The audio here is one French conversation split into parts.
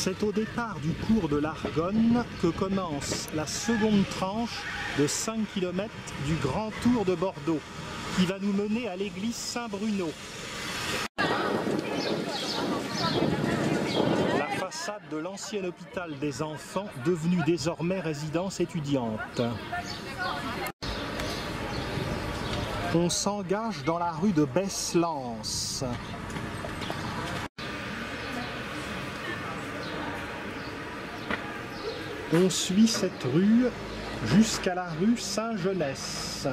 C'est au départ du cours de l'Argonne que commence la seconde tranche de 5 km du Grand Tour de Bordeaux, qui va nous mener à l'église Saint-Bruno. La façade de l'ancien hôpital des enfants, devenu désormais résidence étudiante. On s'engage dans la rue de Besselance. On suit cette rue jusqu'à la rue Saint-Genès.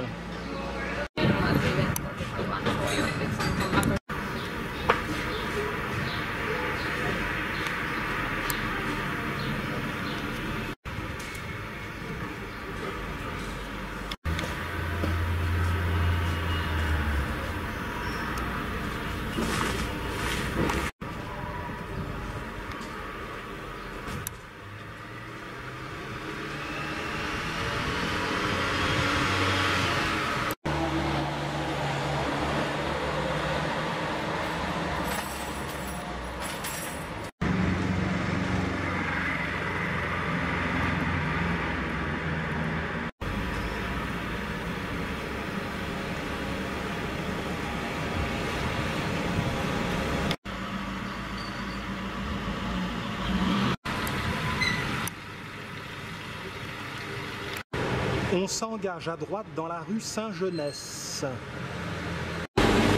On s'engage à droite dans la rue Saint-Genès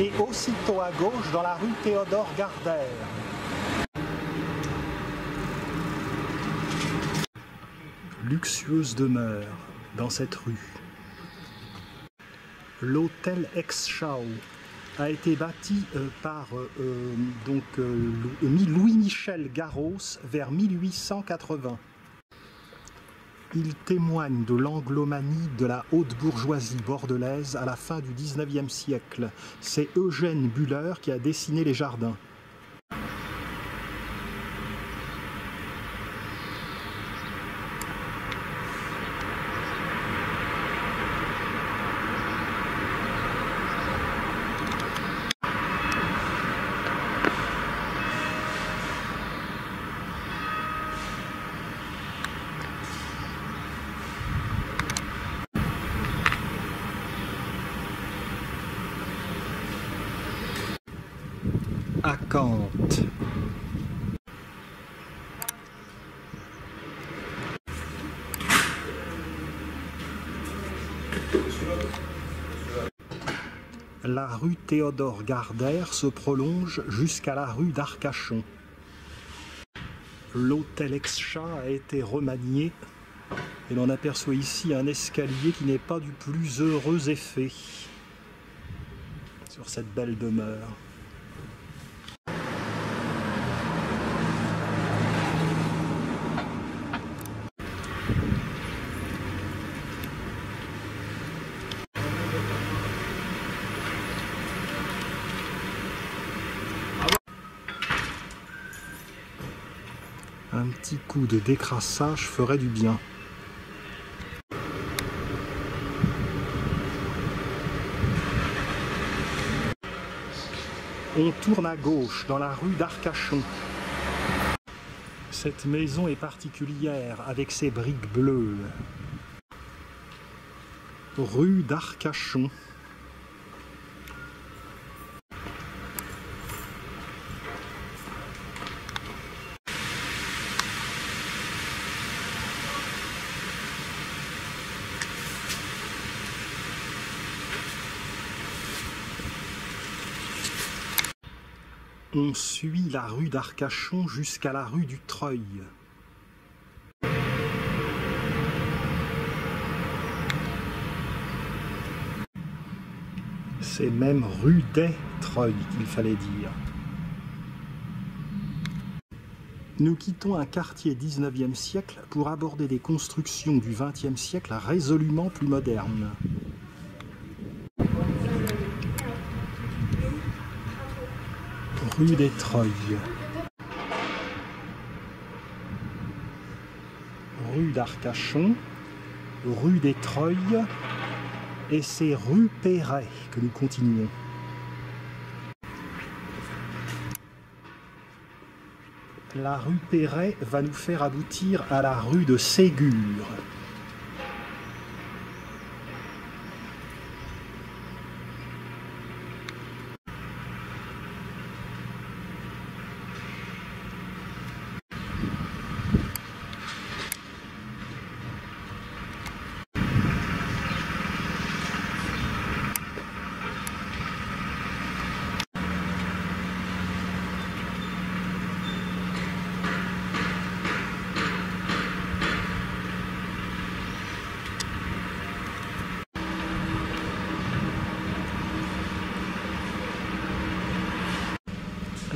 et aussitôt à gauche dans la rue Théodore Gardère. Luxueuse demeure dans cette rue. L'hôtel Ex-Chao a été bâti par Louis-Michel Garros vers 1880. Il témoigne de l'anglomanie de la haute bourgeoisie bordelaise à la fin du XIXe siècle. C'est Eugène Buller qui a dessiné les jardins. À Cantes. La rue Théodore Gardère se prolonge jusqu'à la rue d'Arcachon. L'hôtel Ex-Chat a été remanié et l'on aperçoit ici un escalier qui n'est pas du plus heureux effet sur cette belle demeure. Un petit coup de décrassage ferait du bien. On tourne à gauche dans la rue d'Arcachon. Cette maison est particulière avec ses briques bleues. Rue d'Arcachon. On suit la rue d'Arcachon jusqu'à la rue du Treuil. C'est même rue des Treuils qu'il fallait dire. Nous quittons un quartier 19e siècle pour aborder des constructions du 20e siècle résolument plus modernes. Rue des Treuils. Rue d'Arcachon, rue des Treuils, et c'est rue Perret que nous continuons. La rue Perret va nous faire aboutir à la rue de Ségur.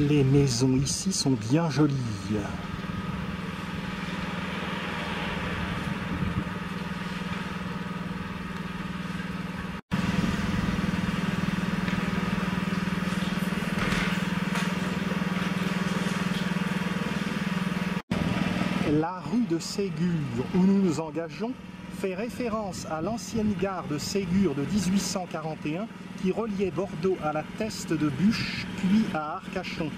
Les maisons ici sont bien jolies. La rue de Ségur, où nous nous engageons, fait référence à l'ancienne gare de Ségur de 1841 qui reliait Bordeaux à la Teste de Buch, puis à Arcachon.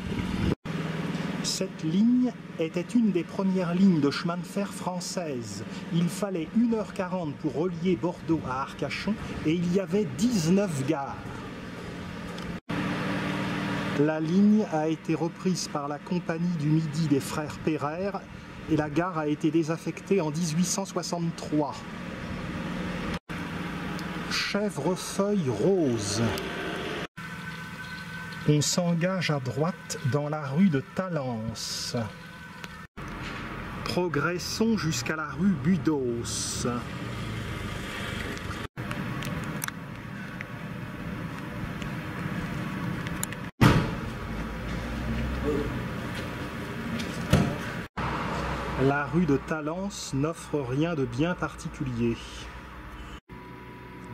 Cette ligne était une des premières lignes de chemin de fer française. Il fallait 1h40 pour relier Bordeaux à Arcachon et il y avait 19 gares. La ligne a été reprise par la Compagnie du Midi des frères Pereire et la gare a été désaffectée en 1863. Chèvrefeuille rose. On s'engage à droite dans la rue de Talence. Progressons jusqu'à la rue Budos. La rue de Talence n'offre rien de bien particulier.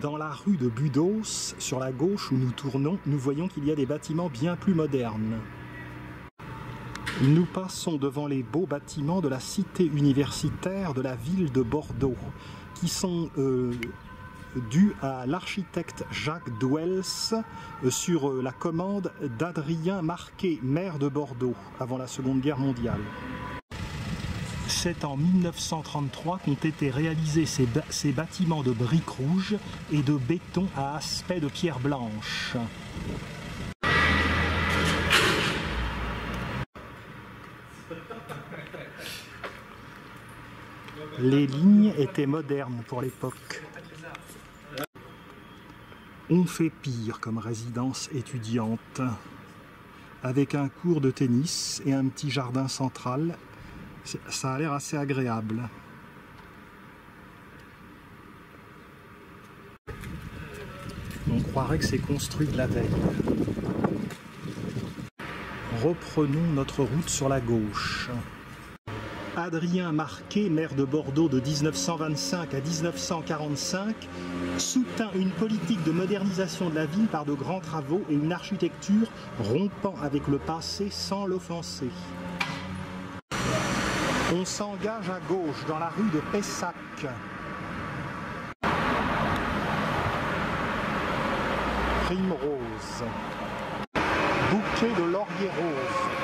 Dans la rue de Budos, sur la gauche où nous tournons, nous voyons qu'il y a des bâtiments bien plus modernes. Nous passons devant les beaux bâtiments de la cité universitaire de la ville de Bordeaux, qui sont dus à l'architecte Jacques Douels sur la commande d'Adrien Marquet, maire de Bordeaux, avant la Seconde Guerre mondiale. C'est en 1933 qu'ont été réalisés ces bâtiments de briques rouges et de béton à aspect de pierre blanche. Les lignes étaient modernes pour l'époque. On fait pire comme résidence étudiante, avec un court de tennis et un petit jardin central. Ça a l'air assez agréable. On croirait que c'est construit de la veille. Reprenons notre route sur la gauche. Adrien Marquet, maire de Bordeaux de 1925 à 1945, soutint une politique de modernisation de la ville par de grands travaux et une architecture rompant avec le passé sans l'offenser. On s'engage à gauche dans la rue de Pessac. Primrose. Bouquet de laurier rose.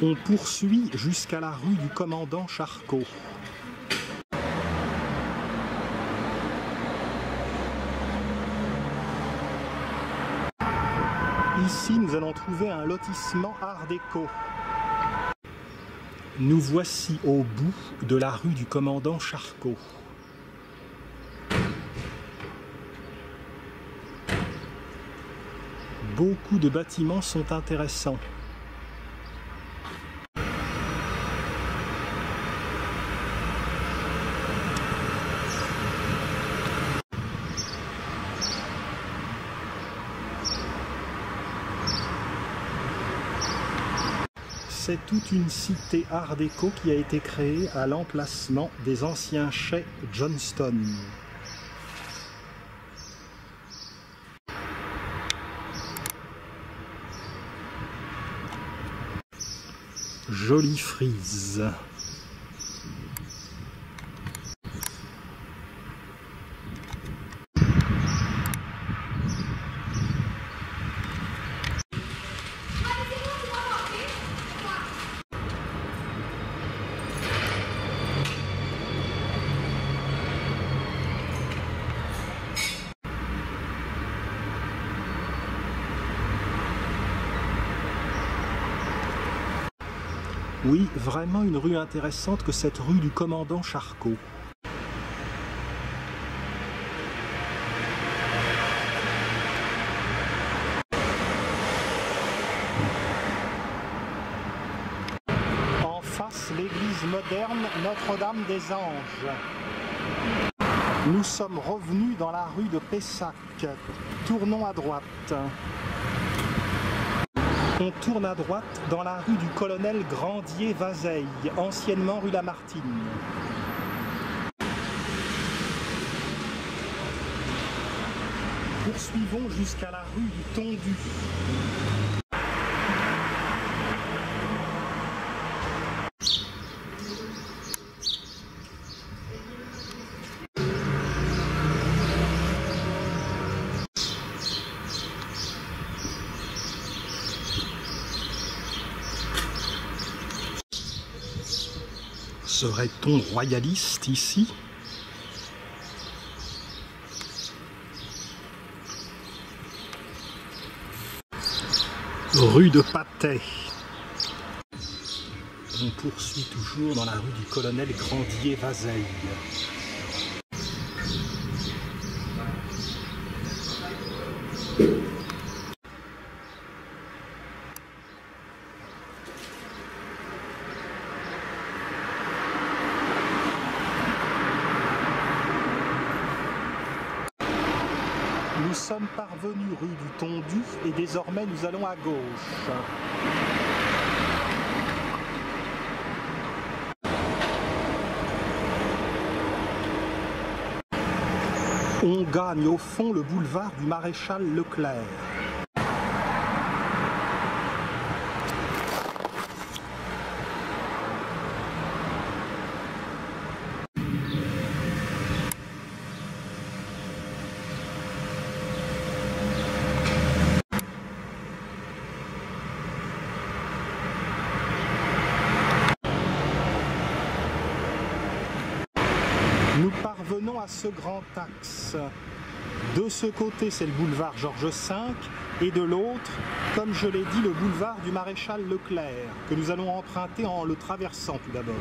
On poursuit jusqu'à la rue du commandant Charcot. Ici, nous allons trouver un lotissement art déco. Nous voici au bout de la rue du commandant Charcot. Beaucoup de bâtiments sont intéressants. C'est toute une cité art déco qui a été créée à l'emplacement des anciens chais Johnston. Jolie frise. Oui, vraiment une rue intéressante que cette rue du commandant Charcot. En face, l'église moderne Notre-Dame des Anges. Nous sommes revenus dans la rue de Pessac. Tournons à droite. On tourne à droite dans la rue du colonel Grandier-Vazeille, anciennement rue Lamartine. Poursuivons jusqu'à la rue du Tondu. Serait-on royaliste ici? Rue de Patay. On poursuit toujours dans la rue du colonel Grandier-Vazeille. Nous sommes parvenus rue du Tondu et désormais nous allons à gauche. On gagne au fond le boulevard du Maréchal Leclerc. Nous parvenons à ce grand axe. De ce côté, c'est le boulevard Georges V et de l'autre, comme je l'ai dit, le boulevard du Maréchal Leclerc, que nous allons emprunter en le traversant tout d'abord.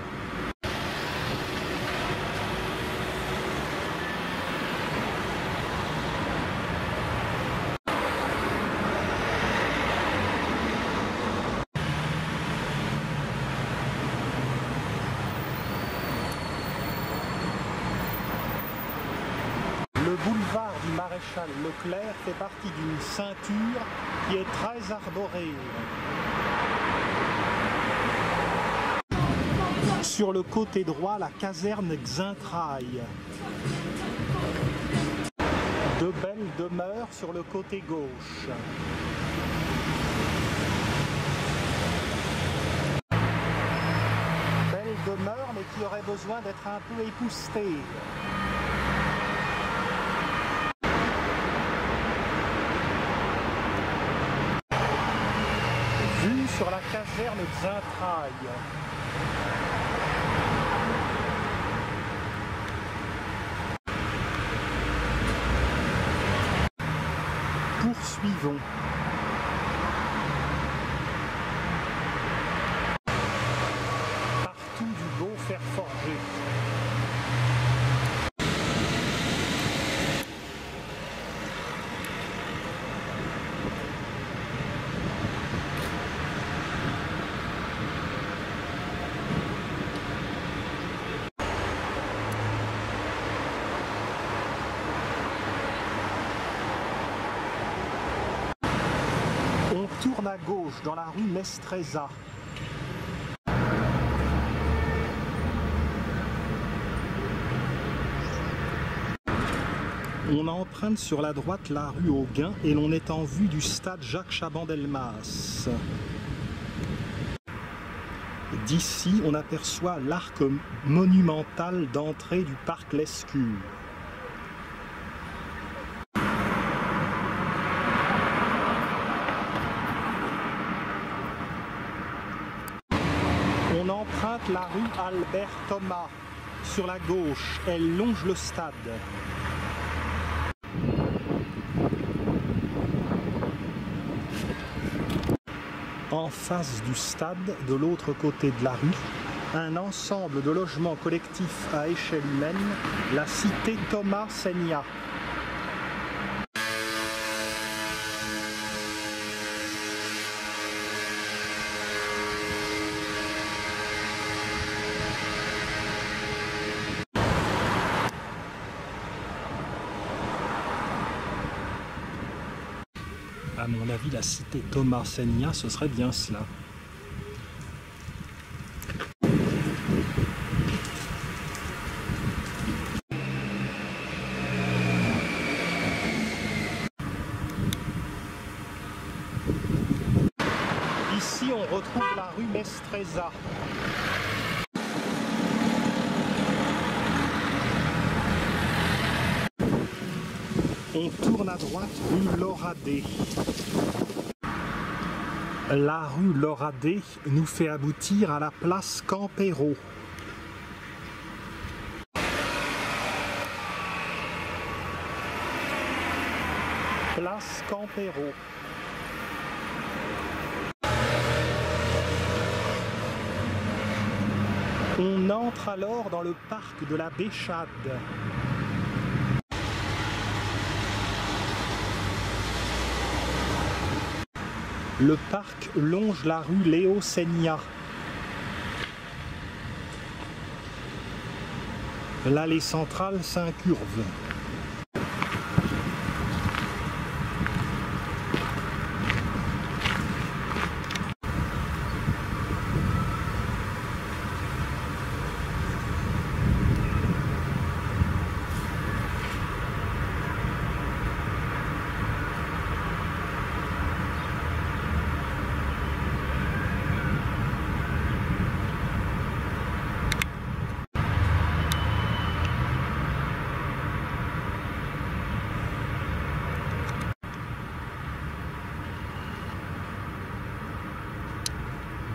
Le boulevard du Maréchal Leclerc fait partie d'une ceinture qui est très arborée. Sur le côté droit, la caserne Xintrailles. De belles demeures sur le côté gauche. Belles demeures, mais qui auraient besoin d'être un peu époustées. Vue sur la caserne Xintrailles. Poursuivons. Partout du beau fer forgé. On tourne à gauche dans la rue Mestrézat. On emprunte sur la droite la rue Auguin et l'on est en vue du stade Jacques Chaban-Delmas. D'ici, on aperçoit l'arc monumental d'entrée du parc Lescure. On emprunte la rue Albert Thomas. Sur la gauche, elle longe le stade. en face du stade, de l'autre côté de la rue, un ensemble de logements collectifs à échelle humaine, la cité Thomas Seigna. À mon avis, la cité Thomas Seigna, ce serait bien cela. Ici, on retrouve la rue Mestreza. On tourne à droite rue Loradé. La rue Loradé nous fait aboutir à la place Campero. Place Campero. On entre alors dans le parc de la Béchade. Le parc longe la rue Léo Seigna. L'allée centrale s'incurve.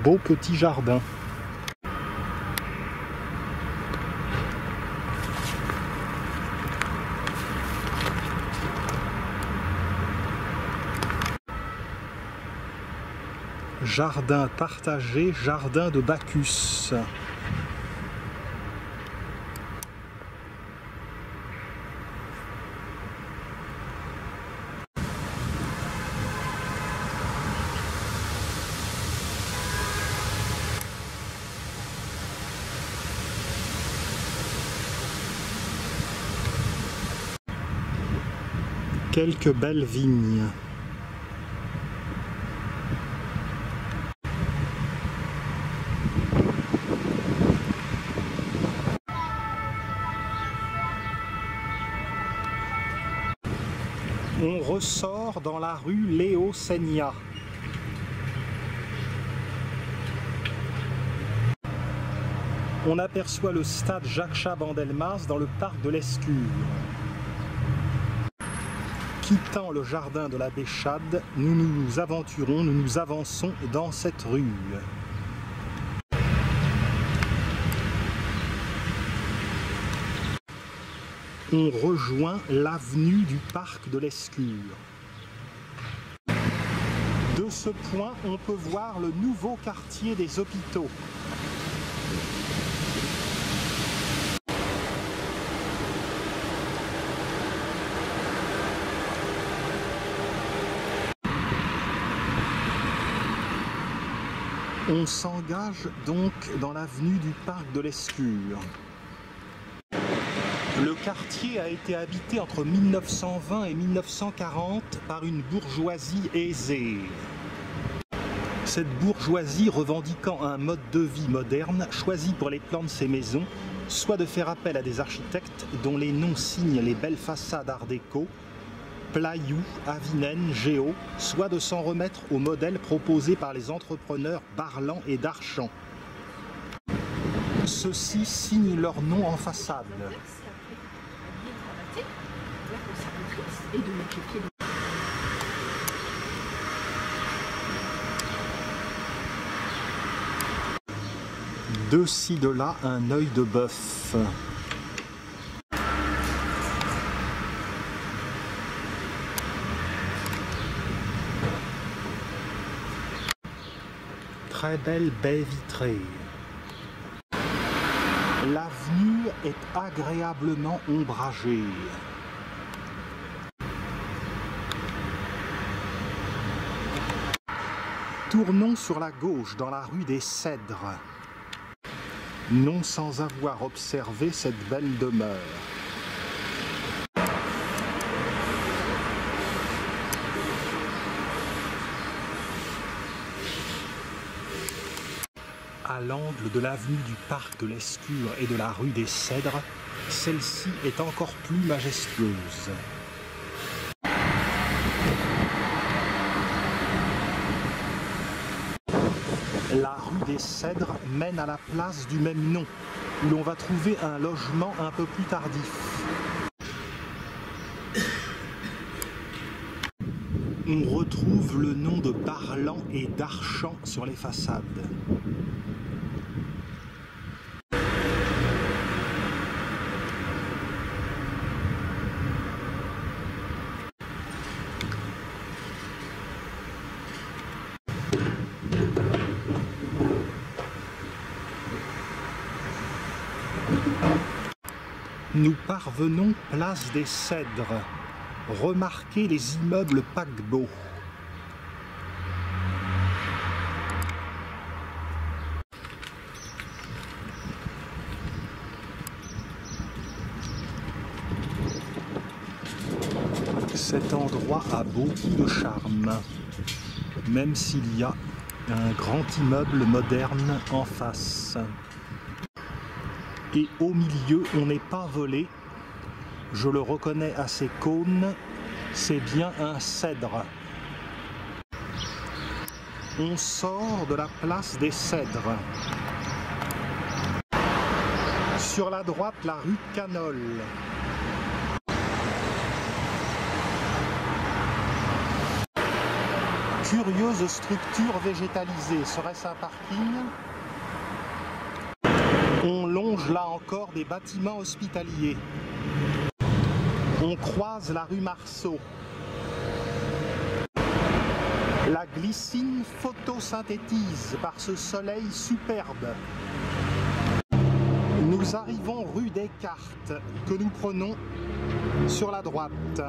Beau petit jardin. Jardin partagé, jardin de Bacchus. Quelques belles vignes. On ressort dans la rue Léo Seigna. On aperçoit le stade Jacques Chaban-Delmas dans le parc de l'Escure. Quittant le jardin de la Béchade, nous nous aventurons, nous nous avançons dans cette rue. On rejoint l'avenue du parc de l'Escure. De ce point, on peut voir le nouveau quartier des Hôpitaux. On s'engage donc dans l'avenue du parc de l'Escure. Le quartier a été habité entre 1920 et 1940 par une bourgeoisie aisée. Cette bourgeoisie revendiquant un mode de vie moderne choisit pour les plans de ses maisons soit de faire appel à des architectes dont les noms signent les belles façades art déco, Playou, Avinen, Géo, soit de s'en remettre aux modèles proposés par les entrepreneurs Barlan et Darchamp. Ceux-ci signent leur nom en façade. De ci de là, un œil de bœuf. très belle baie vitrée. L'avenue est agréablement ombragée. Tournons sur la gauche dans la rue des Cèdres, non sans avoir observé cette belle demeure. À l'angle de l'avenue du Parc de l'Escure et de la rue des Cèdres, celle-ci est encore plus majestueuse. La rue des Cèdres mène à la place du même nom, où l'on va trouver un logement un peu plus tardif. On retrouve le nom de Barlan et d'Archamps sur les façades. Nous parvenons place des Cèdres. Remarquez les immeubles paquebots. Cet endroit a beaucoup de charme, même s'il y a un grand immeuble moderne en face. Et au milieu, on n'est pas volé. Je le reconnais à ses cônes, c'est bien un cèdre. On sort de la place des Cèdres. Sur la droite, la rue Canol. Curieuse structure végétalisée, serait-ce un parking ? On longe là encore des bâtiments hospitaliers. On croise la rue Marceau. La glycine photosynthétise par ce soleil superbe. Nous arrivons rue Descartes, que nous prenons sur la droite.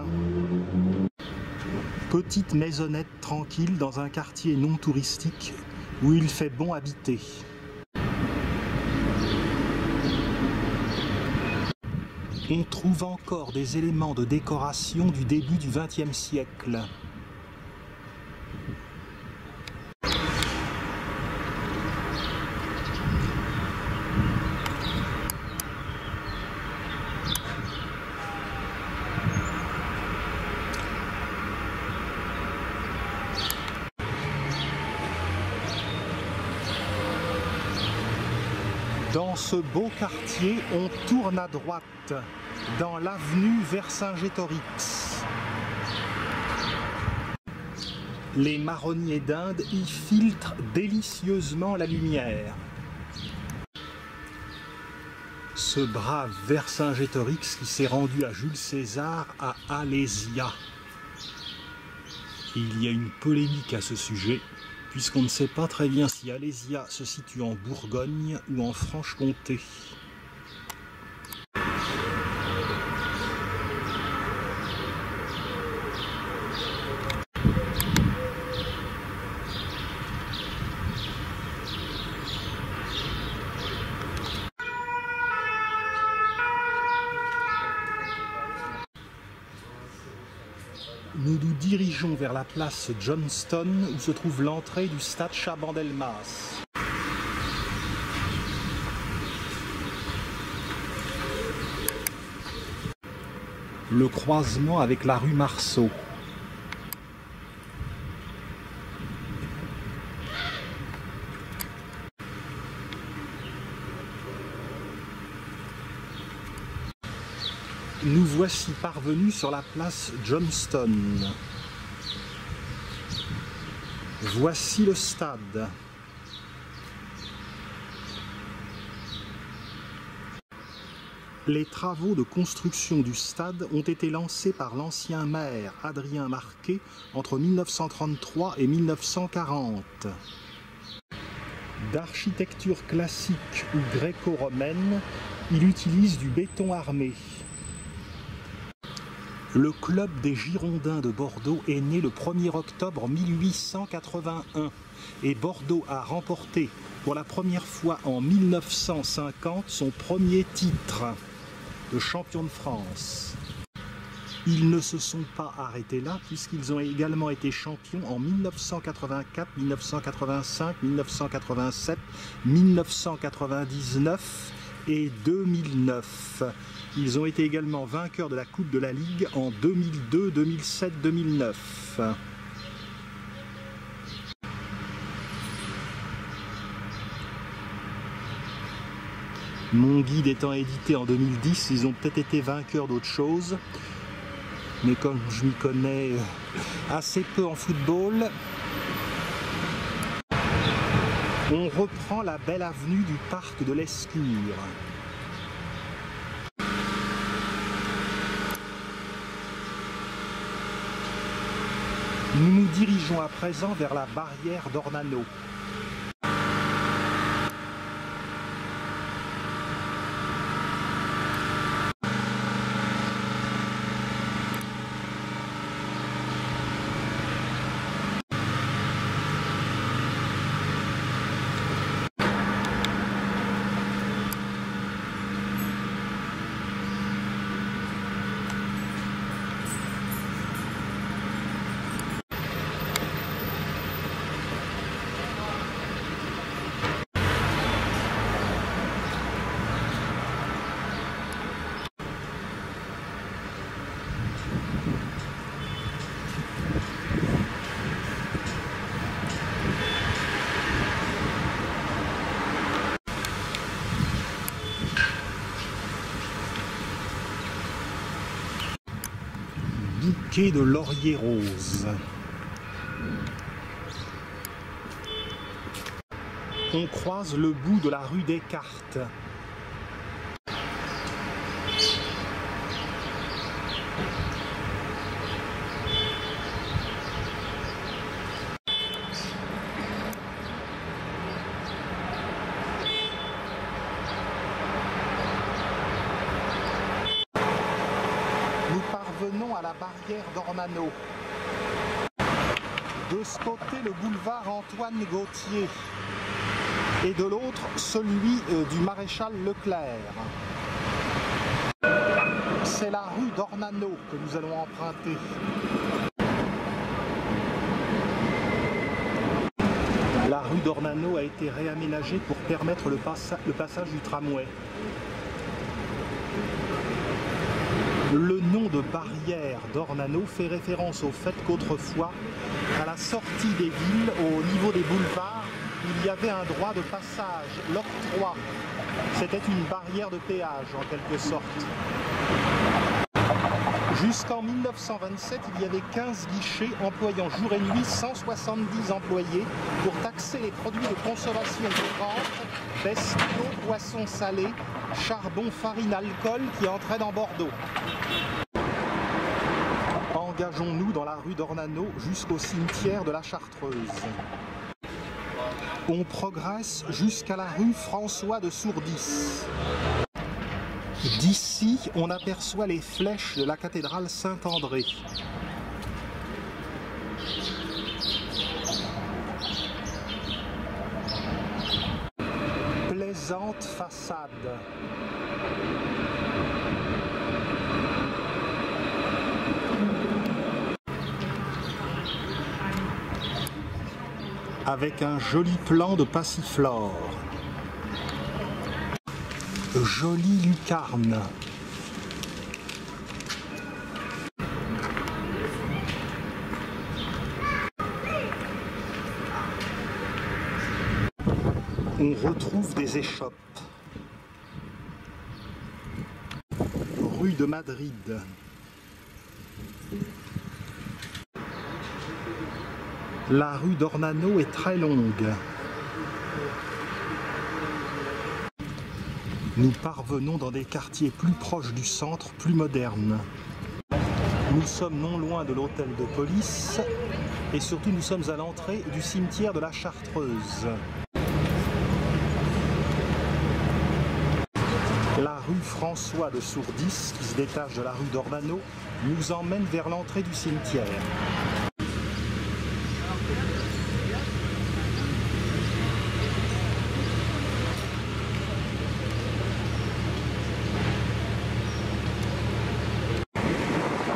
Petite maisonnette tranquille dans un quartier non touristique où il fait bon habiter. On trouve encore des éléments de décoration du début du XXe siècle. Dans ce beau quartier, on tourne à droite, dans l'avenue Vercingétorix. Les marronniers d'Inde y filtrent délicieusement la lumière. Ce brave Vercingétorix qui s'est rendu à Jules César à Alésia. Il y a une polémique à ce sujet, puisqu'on ne sait pas très bien si Alésia se situe en Bourgogne ou en Franche-Comté. Nous nous dirigeons vers la place Johnston où se trouve l'entrée du stade Chabandelmas. Le croisement avec la rue Marceau. Nous voici parvenus sur la place Johnston. Voici le stade. Les travaux de construction du stade ont été lancés par l'ancien maire Adrien Marquet entre 1933 et 1940. D'architecture classique ou gréco-romaine, il utilise du béton armé. Le club des Girondins de Bordeaux est né le 1er octobre 1881 et Bordeaux a remporté pour la première fois en 1950 son premier titre de champion de France. Ils ne se sont pas arrêtés là puisqu'ils ont également été champions en 1984, 1985, 1987, 1999 et 2009. Ils ont été également vainqueurs de la Coupe de la Ligue en 2002, 2007, 2009. Mon guide étant édité en 2010, ils ont peut-être été vainqueurs d'autre chose. Mais comme je m'y connais assez peu en football, on reprend la belle avenue du parc de l'Escure. Nous nous dirigeons à présent vers la barrière d'Ornano. Bouquet de laurier rose. On croise le bout de la rue Descartes. Nous parvenons à la barrière d'Ornano. De ce côté, le boulevard Antoine Gautier et de l'autre, celui du maréchal Leclerc. C'est la rue d'Ornano que nous allons emprunter. La rue d'Ornano a été réaménagée pour permettre le passage du tramway. Le nom de barrière d'Ornano fait référence au fait qu'autrefois, à la sortie des villes, au niveau des boulevards, il y avait un droit de passage, l'octroi. C'était une barrière de péage en quelque sorte. Jusqu'en 1927, il y avait 15 guichets employant jour et nuit 170 employés pour taxer les produits de consommation courantes, bestiaux, poissons salés, charbon, farine, alcool qui entraient dans Bordeaux. Engageons-nous dans la rue d'Ornano jusqu'au cimetière de la Chartreuse. On progresse jusqu'à la rue François de Sourdis. D'ici, on aperçoit les flèches de la cathédrale Saint-André. Plaisante façade. Avec un joli plan de passiflore. Jolie lucarne. On retrouve des échoppes. Rue de Madrid. La rue d'Ornano est très longue. Nous parvenons dans des quartiers plus proches du centre, plus modernes. Nous sommes non loin de l'hôtel de police et surtout nous sommes à l'entrée du cimetière de la Chartreuse. rue François de Sourdis, qui se détache de la rue d'Ornano, nous emmène vers l'entrée du cimetière.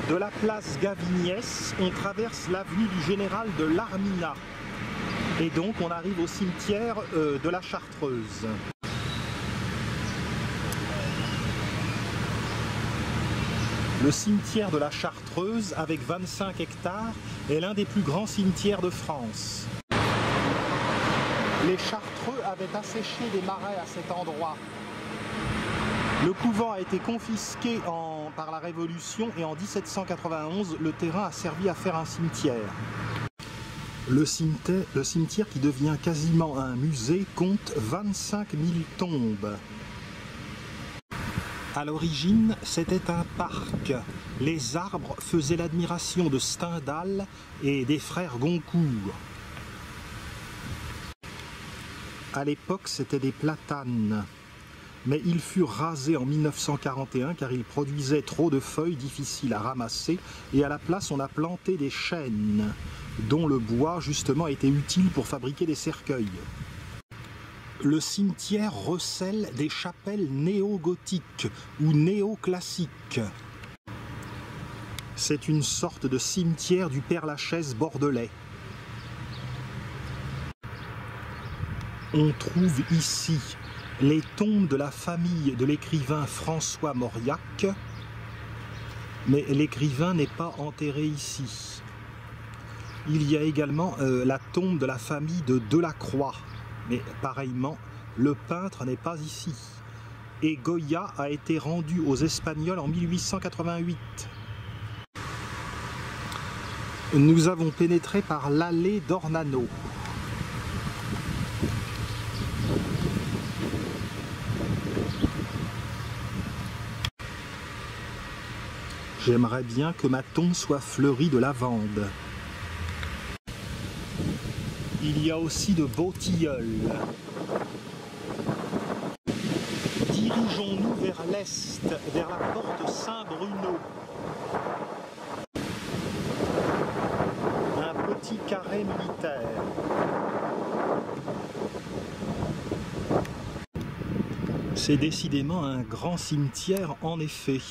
De la place Gavignès, on traverse l'avenue du Général de l'Arminat. Et donc on arrive au cimetière de la Chartreuse. Le cimetière de la Chartreuse, avec 25 hectares, est l'un des plus grands cimetières de France. Les Chartreux avaient asséché des marais à cet endroit. Le couvent a été confisqué par la Révolution et en 1791, le terrain a servi à faire un cimetière. Le cimetière, qui devient quasiment un musée, compte 25 000 tombes. À l'origine, c'était un parc. Les arbres faisaient l'admiration de Stendhal et des frères Goncourt. À l'époque, c'était des platanes. Mais ils furent rasés en 1941 car ils produisaient trop de feuilles difficiles à ramasser et à la place on a planté des chênes dont le bois justement était utile pour fabriquer des cercueils. Le cimetière recèle des chapelles néo-gothiques ou néo-classiques. C'est une sorte de cimetière du Père-Lachaise bordelais. On trouve ici les tombes de la famille de l'écrivain François Mauriac, mais l'écrivain n'est pas enterré ici. Il y a également la tombe de la famille de Delacroix, mais pareillement, le peintre n'est pas ici. Et Goya a été rendu aux Espagnols en 1888. Nous avons pénétré par l'allée d'Ornano. J'aimerais bien que ma tombe soit fleurie de lavande. Il y a aussi de beaux tilleuls. Dirigeons-nous vers l'est, vers la porte Saint-Bruno. Un petit carré militaire. C'est décidément un grand cimetière en effet.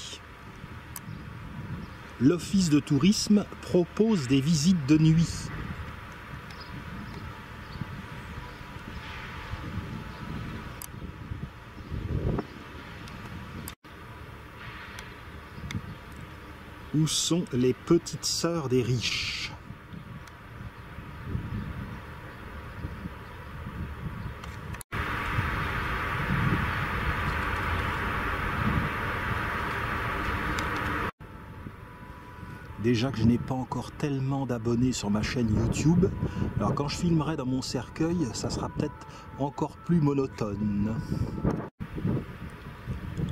L'office de tourisme propose des visites de nuit. Où sont les petites sœurs des riches? Déjà que je n'ai pas encore tellement d'abonnés sur ma chaîne YouTube, alors quand je filmerai dans mon cercueil, ça sera peut-être encore plus monotone.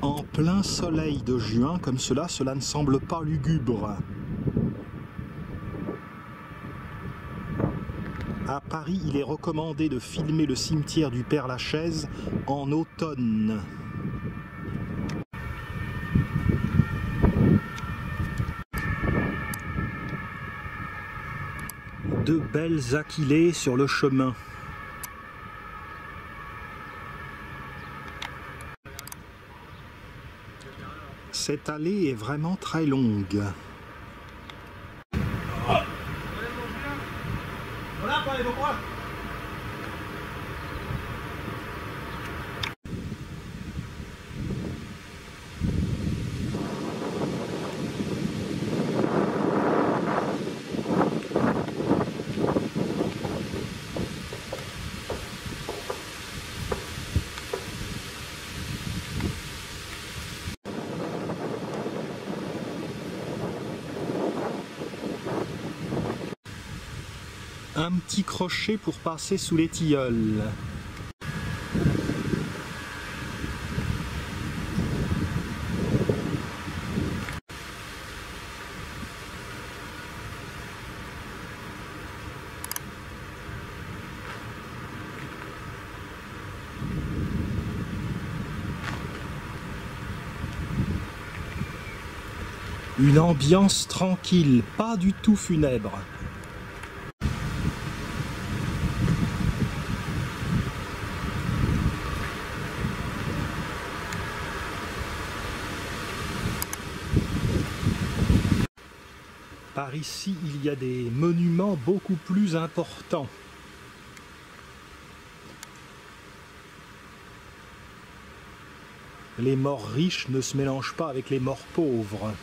En plein soleil de juin, comme cela ne semble pas lugubre. À Paris, il est recommandé de filmer le cimetière du Père-Lachaise en automne. Deux belles aquilées sur le chemin. Cette allée est vraiment très longue. Un petit crochet pour passer sous les tilleuls. Une ambiance tranquille, pas du tout funèbre. Par ici, il y a des monuments beaucoup plus importants. Les morts riches ne se mélangent pas avec les morts pauvres.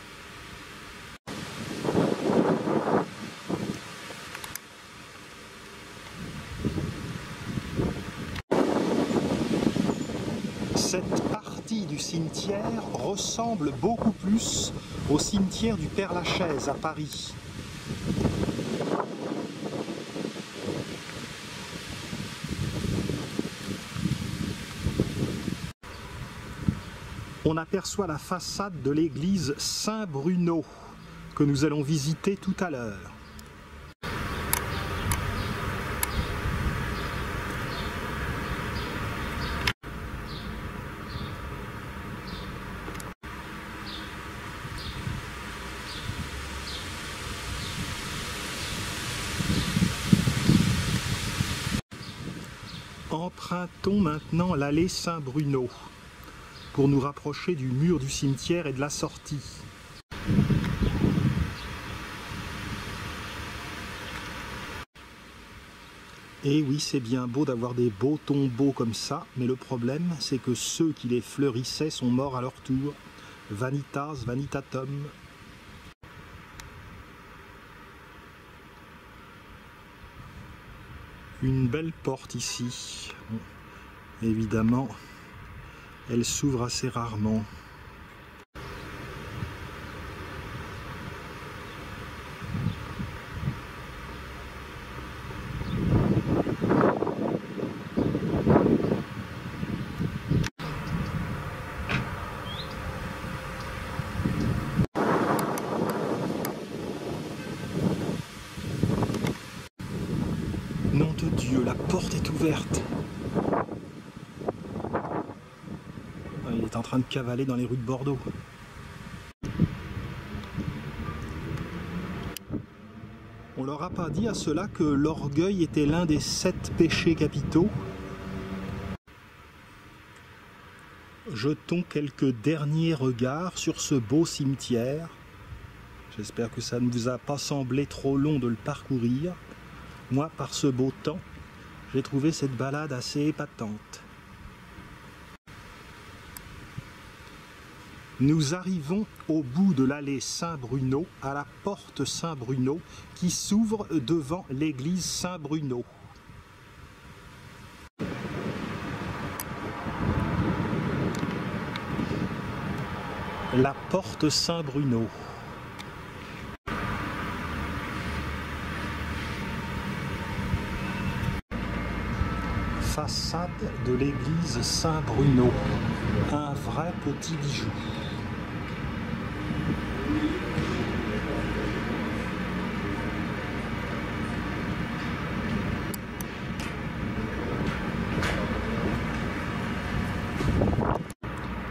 Cette partie du cimetière ressemble beaucoup plus au cimetière du Père-Lachaise à Paris. On aperçoit la façade de l'église Saint-Bruno que nous allons visiter tout à l'heure. Empruntons maintenant l'allée Saint-Bruno pour nous rapprocher du mur du cimetière et de la sortie. Et oui, c'est bien beau d'avoir des beaux tombeaux comme ça, mais le problème, c'est que ceux qui les fleurissaient sont morts à leur tour. Vanitas vanitatum. Une belle porte ici. Évidemment, elle s'ouvre assez rarement. Nom de Dieu, la porte est ouverte. Il est en train de cavaler dans les rues de Bordeaux. On leur a pas dit à ceux-là que l'orgueil était l'un des 7 péchés capitaux. Jetons quelques derniers regards sur ce beau cimetière. J'espère que ça ne vous a pas semblé trop long de le parcourir. Moi, par ce beau temps, j'ai trouvé cette balade assez épatante. Nous arrivons au bout de l'allée Saint-Bruno, à la porte Saint-Bruno, qui s'ouvre devant l'église Saint-Bruno. La porte Saint-Bruno. Façade de l'église Saint-Bruno. Un vrai petit bijou.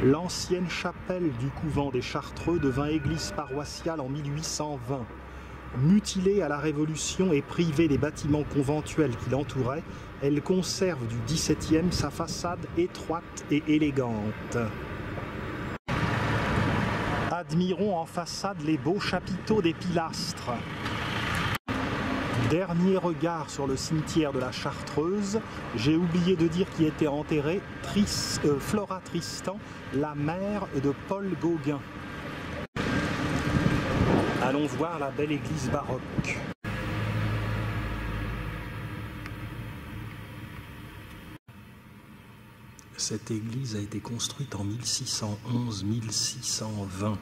L'ancienne chapelle du couvent des Chartreux devint église paroissiale en 1820. Mutilée à la Révolution et privée des bâtiments conventuels qui l'entouraient, elle conserve du XVIIe sa façade étroite et élégante. Admirons en façade les beaux chapiteaux des pilastres. Dernier regard sur le cimetière de la Chartreuse, j'ai oublié de dire qui était enterrée Flora Tristan, la mère de Paul Gauguin. Allons voir la belle église baroque. Cette église a été construite en 1611-1620.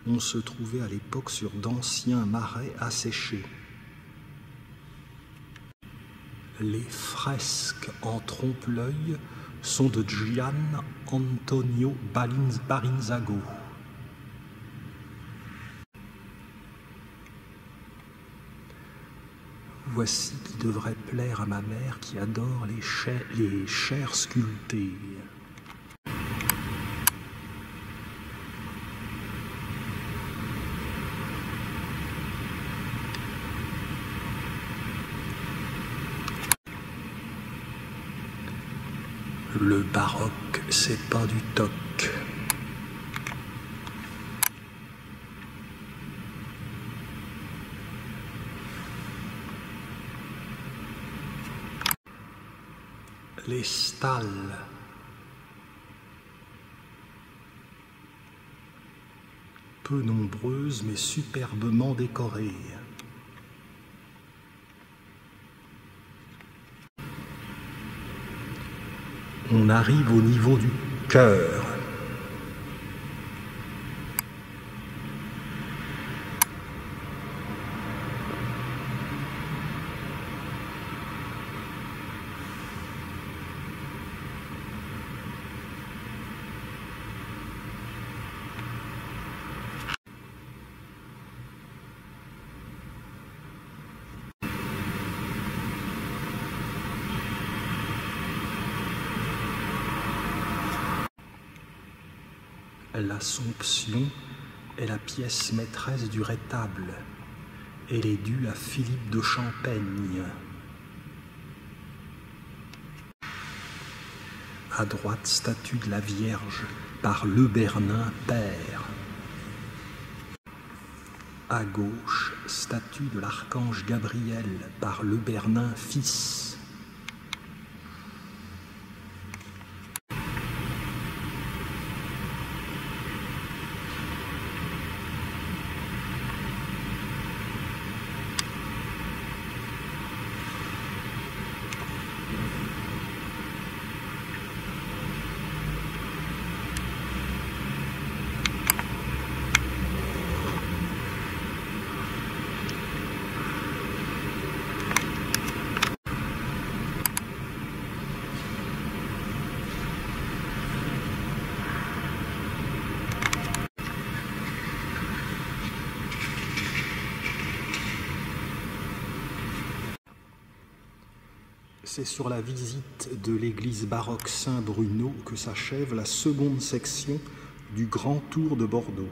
On se trouvait à l'époque sur d'anciens marais asséchés. Les fresques en trompe-l'œil sont de Gian Antonio Barinzago. Voici qui devrait plaire à ma mère qui adore les chairs sculptées. Le baroque, c'est pas du toc. Les stalles. Peu nombreuses mais superbement décorées. On arrive au niveau du cœur. L'Assomption est la pièce maîtresse du rétable. Elle est due à Philippe de Champaigne. À droite, statue de la Vierge par Le Bernin père. À gauche, statue de l'archange Gabriel par Le Bernin fils. C'est sur la visite de l'église baroque Saint-Bruno que s'achève la seconde section du Grand Tour de Bordeaux.